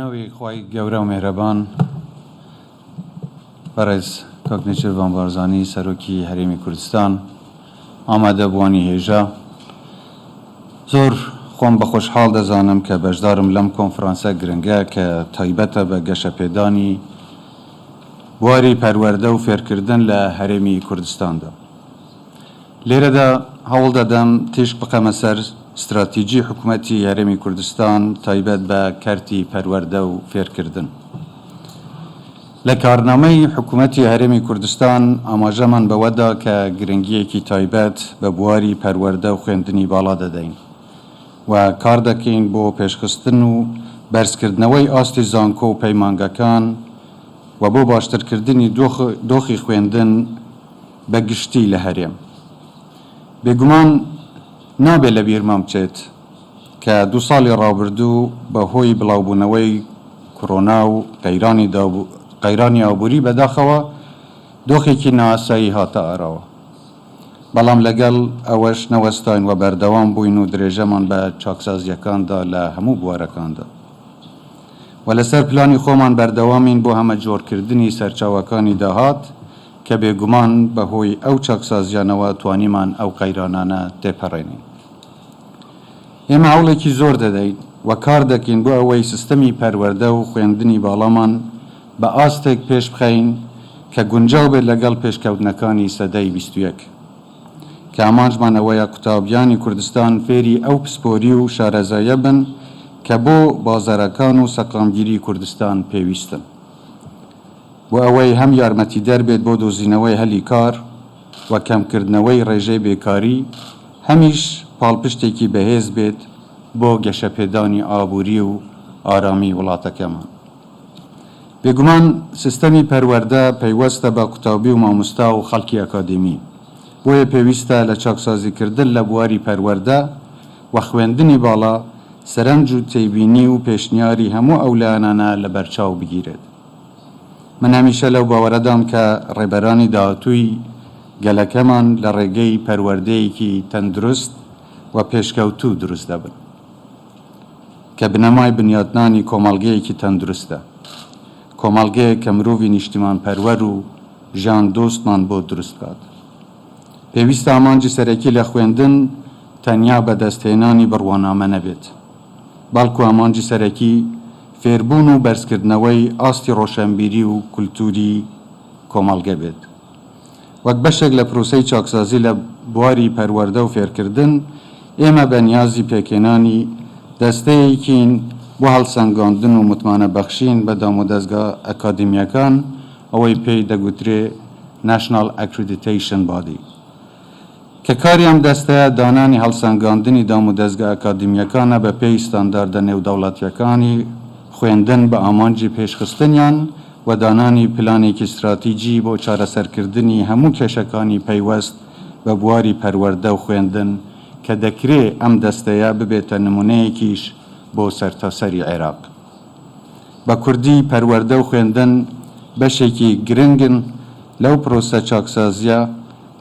ناوی خوای گەورە و مێرەبان بەڕێز کاک نێچیروان بارزانی سەرۆکی هەرێمی کوردستان ئامادەبوانی هێژە زۆر خۆم بە خۆشحاڵ دەزانم کە بەشدارم لەم کۆنفرانسە گرنگە کە تایبەتە بە گەشەپێدانی بواری پەروەردە و فێرکردن لە هەرێمی کوردستاندا. لێرەدا هەوڵ دەدەم تێش بقەمە سەر استراتیجی حکوومەتی هەرێمی کوردستان تایبەت بە کەرتی پەروەردە و فێرکردن. لە کارنامەی حکوومەتی هەرێمی کوردستان ئاماژەمان بەوەدا کە گرنگیەکی تایبەت بە بواری پەروەردە و خوێندنی باڵا دەدەین و کار دەکەین بۆ پێشخستن و بەرزکردنەوەی ئاستی زانکۆ و پەیمانگەکان و بۆ باشترکردنی دۆخی خوێندن بە گشتی لە هەرێم. بێگومان نابێت لە بیرمان بچێت کە 2 ساڵی ڕابردوو بەهۆی بڵاوبوونەوەی کۆڕۆنا و قەیرانی ئابووری بەداخەوە دۆخێکی نائاسایی هاتە ئاراوە. بەڵام لەگەڵ ئەوەش نەوەستاین و بەردەوام بووین و درێژەمان بە چاکسازیەکاندا لە هەموو بوارەکاندا و لەسەر پلانی خۆمان بەردەوامین بۆ هەمە جۆرکردنی سەرچاوەکانی داهات کە بێگومان بەهۆی ئەو چاکسازیانەوە توانیمان ئەو قەیرانانە تێپەڕێنین. ئێمە هەوڵێکی زۆر دەدەین و کار دەکەین بۆ ئەوەی سیستەمی پەروەردە و خوێندنی باڵامان بە ئاستێک پێش بخەین کە گونجاو بێت لەگەڵ پێشکەوتنەکانی سەدەی 21 کە ئامانجمان ئەوەیە قوتابیانی کوردستان فێری ئەو پسپۆری و شارەزایە بن کە بۆ بازاڕەکان و سەقامگیری کوردستان پێویستن، بۆ ئەوەی هەم یارمەتی دەربێت بۆ دۆزینەوەی هەلی کار و کەمکردنەوەی ڕێژەی بێکاری، هەمیش پاڵپشتێکی بەهێز بێت بۆ گەشەپێدانی ئابووری و ئارامی وڵاتەکەمان. بێگومان سیستەمی پەروەردە پەیوەستە بە قوتابی و مامۆستا و خەڵکی ئەکادمی، بۆیە پێویستە لە چاکسازیکردن لە بواری پەروەردە و خوێندنی باڵا سەرنج و تێبینی و پێشنیاری هەموو ئەو لایەنانە لە بەرچاو بگیرێت. من هەمیشە لەو باوەڕەدام کە ڕێبەرانی داهاتووی گەلەکەمان لە ڕێگەی پەروەردەیەکی تەندروست و پێشکەوتوو دروست دەبن کە بنەمای بنیادنانی کۆمەڵگەیەکی تەندروستە، کۆمەڵگەیە کە مرۆڤی نیشتیمان پەروەر و ژیان دۆستمان بۆ دروست بات. پێویستە ئامانجی سەرەکی لە خوێندن تەنیا بەدەستهێنانی بڕوانامە نەبێت، بەڵکو ئامانجی سەرەکی فێربوون و بەرزکردنەوەی ئاستی ڕۆشنبیری و کولتوری کۆمەڵگە بێت. وەک بەشێک لە پرۆسەی چاکسازی لە بواری پەروەردە و فێرکردن، ئێمە بە نیازی پێکێنانی دەستەیەکین بۆ هەڵسەنگاندن و متمانە بەخشین بە دام و دەستگا ئەکادمیەکان، ئەوەی پێی دەگوترێ National Accreditation Body، کە کاری ئەم دەستەیە دانانی هەڵسەنگاندنی دام و دەستگا ئەکادمیەکانە بە پێی ستانداردە نێودەوڵەتیەکانی خوێندن بە ئامانجی پێشخستنیان و دانانی پلانێکی استراتیجی بۆ چارەسەرکردنی هەموو کێشەکانی پەیوەست بە بواری پەروەردە و خوێندن کە دەکرێ ئەم دەستەیە ببێتە نمونەیەکیش بۆ سەرتاسەری عێراق. بە کوردی پەروەردە و خوێندن بەشێکی گرنگن لەو پرۆسە چاکسازیە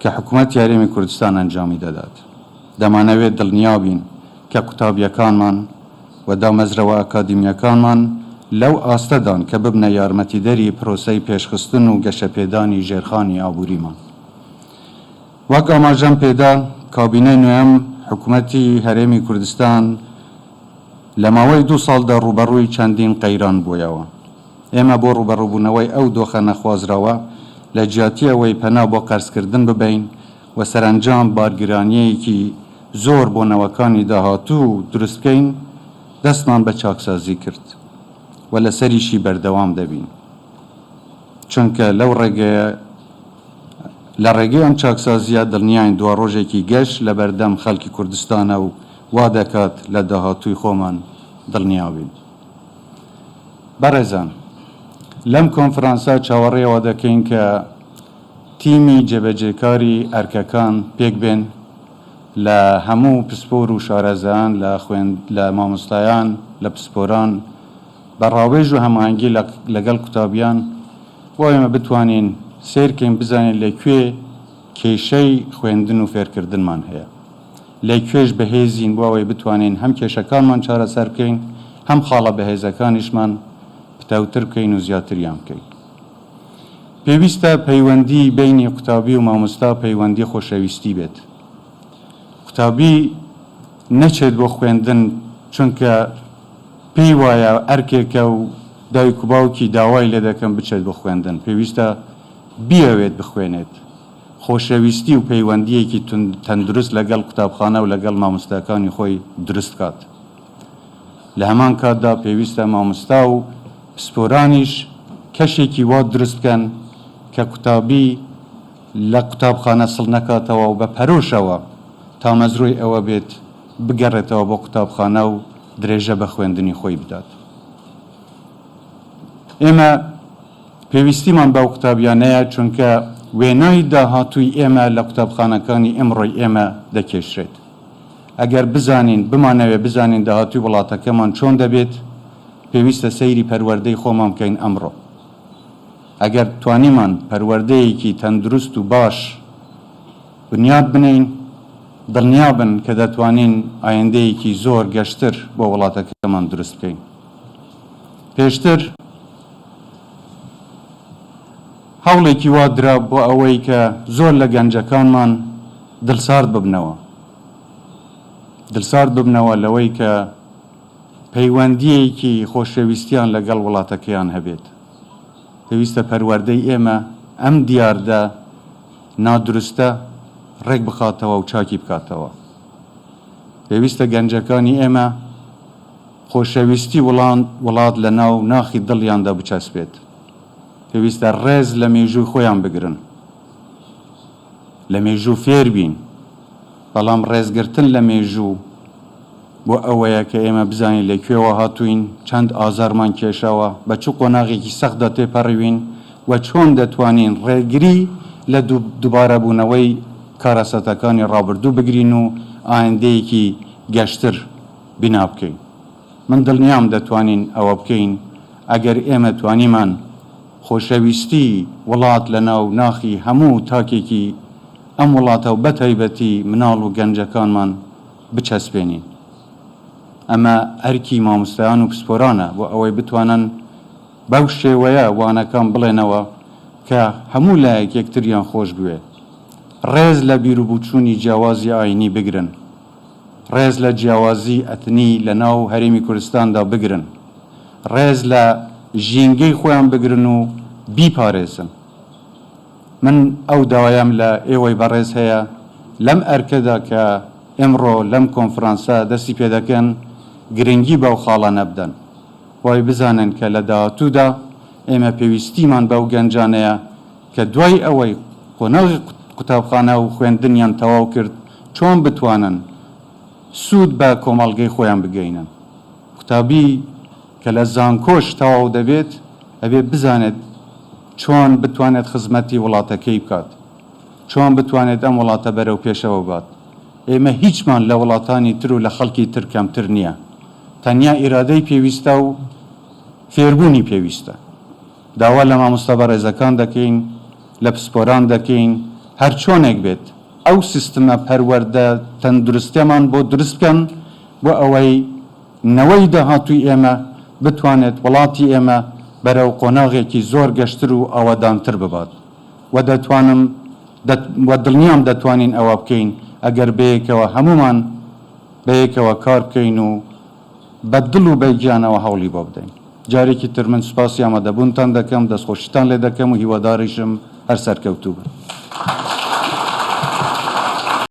کە حکوومەتی هەرێمی کوردستان ئەنجامی دەدات. دەمانەوێت دڵنیابین کە قوتابیەکانمان و دامەزرەوە ئەکادمیەکانمان لەو ئاستەدان کە ببنە یارمەتیدەری پرۆسەی پێشخستن و گەشەپێدانی ژێرخانی ئابووریمان. وەک ئاماژەم پێدا، کابینەی نوێم حکوومەتی هەرێمی کوردستان لە ماوەی 2 ساڵدا ڕوبەڕووی چەندین قەیران بوویەوە. ئێمە بۆ ڕوبەڕووبوونەوەی ئەو دۆخە نەخوازراوە لە جیاتی ئەوەی پەنا بۆ قەرزکردن ببین و سەرنجام بارگرانیەیەکی زۆر بۆ نەوەکانی داهاتوو دروستکەین، دەستمان بە چاکسازی کرد و لەسەریشی بەردەوام دەبین، چونکە لە ڕێگەی ئەم چاکسازیە دڵنیاین دوا ڕۆژێکی گەشت لە بەردەم خەڵکی کوردستانە و وا دەکات لە داهاتووی خۆمان دڵنیابین. بەڕێزان، لەم کۆنفرانسە چاوەڕێەوە دەکەین کە تیمی جێبەجێکاری ئەرکەکان پێک بێن لە هەموو پسپۆر و شارەزایان، لە مامۆستایان، لە پسپۆران، بەڕاوێژ و هەماهەنگی لەگەڵ قوتابیان، بۆ ئێمە بتوانین سیرکەین بزانین لەکوێ کێشەی خوێندن و فێرکردنمان هەیە، لەکوێش بەهێزین بۆ ئەوەی بتوانین هەم کێشەکانمان چارەسەر بکەین، هەم خاڵە بەهێزەکانیشمان پتەوتر بکەین و زیاتریان بکەین. پێویستە پەیوەندی بینی قوتابی و مامۆستا پەیوەندی خۆشەویستی بێت. قوتابی نەچێت بۆ خوێندن چونکە پێی وایە ئەرکێکە و دایک و باوکی داوای لێ دەکەم بچێت بۆ خوێندن. پێویستە بیەوێت بخوێنێت. خۆشەویستی و پەیوەندیەکی تەندروست لەگەڵ قوتابخانە و لەگەڵ مامۆستاکانی خۆی دروست کات. لە هەمان کاتدا پێویستە مامۆستا و پسپۆرانیش کەشێکی وا دروست بکەن کە قوتابی لە قوتابخانە سڵ نەکاتەوە و بە پەرۆشەوە تا مەزروی ئەوە بێت بگەڕێتەوە بۆ قوتابخانە و درێژە بە خوێندنی خۆی بدات. ئێمە پێویستیمان بەو قوتابیانەیە چونکە وێنای داهاتووی ئێمە لە قوتابخانەکانی ئەمڕۆی ئێمە دەکێشرێت. ئەگەر بزانین بمانەوێ بزانین داهاتووی وڵاتەکەمان چۆن دەبێت پێویستە سەیری پەروەردەی خۆمان بکەین ئەمڕۆ. ئەگەر توانیمان پەروەردەیەکی تەندروست و باش بنیاد بنین دڵنیا بن کە دەتوانین ئایندەیەکی زۆر گەشتر بۆ وڵاتەکەمان دروست بکەین. پێشتر هەوڵێکی وا درا بۆ ئەوەی کە زۆر لە گەنجەکانمان دڵسارد ببنەوە لەوەی کە پەیوەندیەکی خۆشەویستیان لەگەڵ وڵاتەکەیان هەبێت. پێویستە پەروەردەی ئێمە ئەم دیاردە نادروستە ڕێک بخاتەوە و چاکی بکاتەوە. پێویستە گەنجەکانی ئێمە خۆشەویستی وڵات لە ناو ناخی دڵیاندا بچەسبێت. پێویستە ڕێز لە مێژووی خۆیان بگرن، لە مێژوو فێر بین، بەڵام ڕێزگرتن لە مێژوو بۆ ئەوەیە کە ئێمە بزانین لەکوێوە هاتوین، چەند ئازارمان کێشەوە، بە چ قۆناغێکی سەختدا تێپەڕیوین و چۆن دەتوانین ڕێگری لە دووبارە بوونەوەی کارەسەتەکانی ڕابردوو بگرین و ئایندەیەکی گەشتر بنا بکەین. من دڵنیام دەتوانین ئەوە بکەین ئەگەر ئێمە توانیمان خۆشەویستی وڵات لە ناو ناخی هەموو تاکێکی ئەم وڵاتە و بەتایبەتی مناڵ و گەنجەکانمان بچەسپێنین. ئەمە ئەرکی مامۆستایان و پسپۆرانە بۆ ئەوەی بتوانن بەو شێوەیە وانەکان بڵێنەوە کە هەموو لایەک یەکتریان خۆش بوێ. ڕێز لە بیرروبووچوونی جیاوازی ئاینی بگرن، ڕێز لە جیاوازی ئەتنی لە ناو هەرێمی کوردستاندا بگرن، ڕێز لە ژینگەی خۆیان بگرن و بیپارێزن. من ئەو داوایم لە ئێوەی بەڕێز هەیە لەم ئەرکەدا کە ئێمڕۆ لەم کۆنفرانسە دەستی پێ دەکەن گرنگی بەو خاڵانە بدەن، وای بزانن کە لە داهاتوودا ئێمە پێویستیمان بەو گەنجانەیە کە دوای ئەوەی قۆناغی قوتابخانە و خوێندنیان تەواو کرد چۆن بتوانن سوود بە کۆمەڵگەی خۆیان بگەینن. قوتابی کە لە زانکۆش تەواو دەبێت ئەبێ بزانێت چۆن بتوانێت خزمەتی وڵاتەکەی بکات، چۆن بتوانێت ئەم وڵاتە بەرەو پێشەوە بات. ئێمە هیچمان لە وڵاتانی تر و لە خەڵکی تر کەمتر نییە، تەنیا ئیرادەی پێویستە و فێربوونی پێویستە. داوا لە مامۆستا بەڕێزەکان دەکەین، لە پسپۆران دەکەین، هەر چۆنێک بێت ئەو سیستمە پەروەردە تەندروستیمان بۆ دروست بکەن بۆ ئەوەی نەوەی داهاتووی ئێمە بتوانێت وڵاتی ئێمە بەرەو قۆناغێکی زۆر گەشتر و ئاوادانتر ببات. و دڵنیام دەتوانین ئەوە بکەین ئەگەر بەیەکەوە هەمومان بەیەکەوە کار بکەین و بە دڵ و بەگیانەوە هەوڵی بۆ بدەین. جارێکی تر من سوپاسی ئامادەبوونتان دەکەم، دەستخۆشیتان لێ دەکەم و هیواداریشم هەر سەرکەوتوو بن.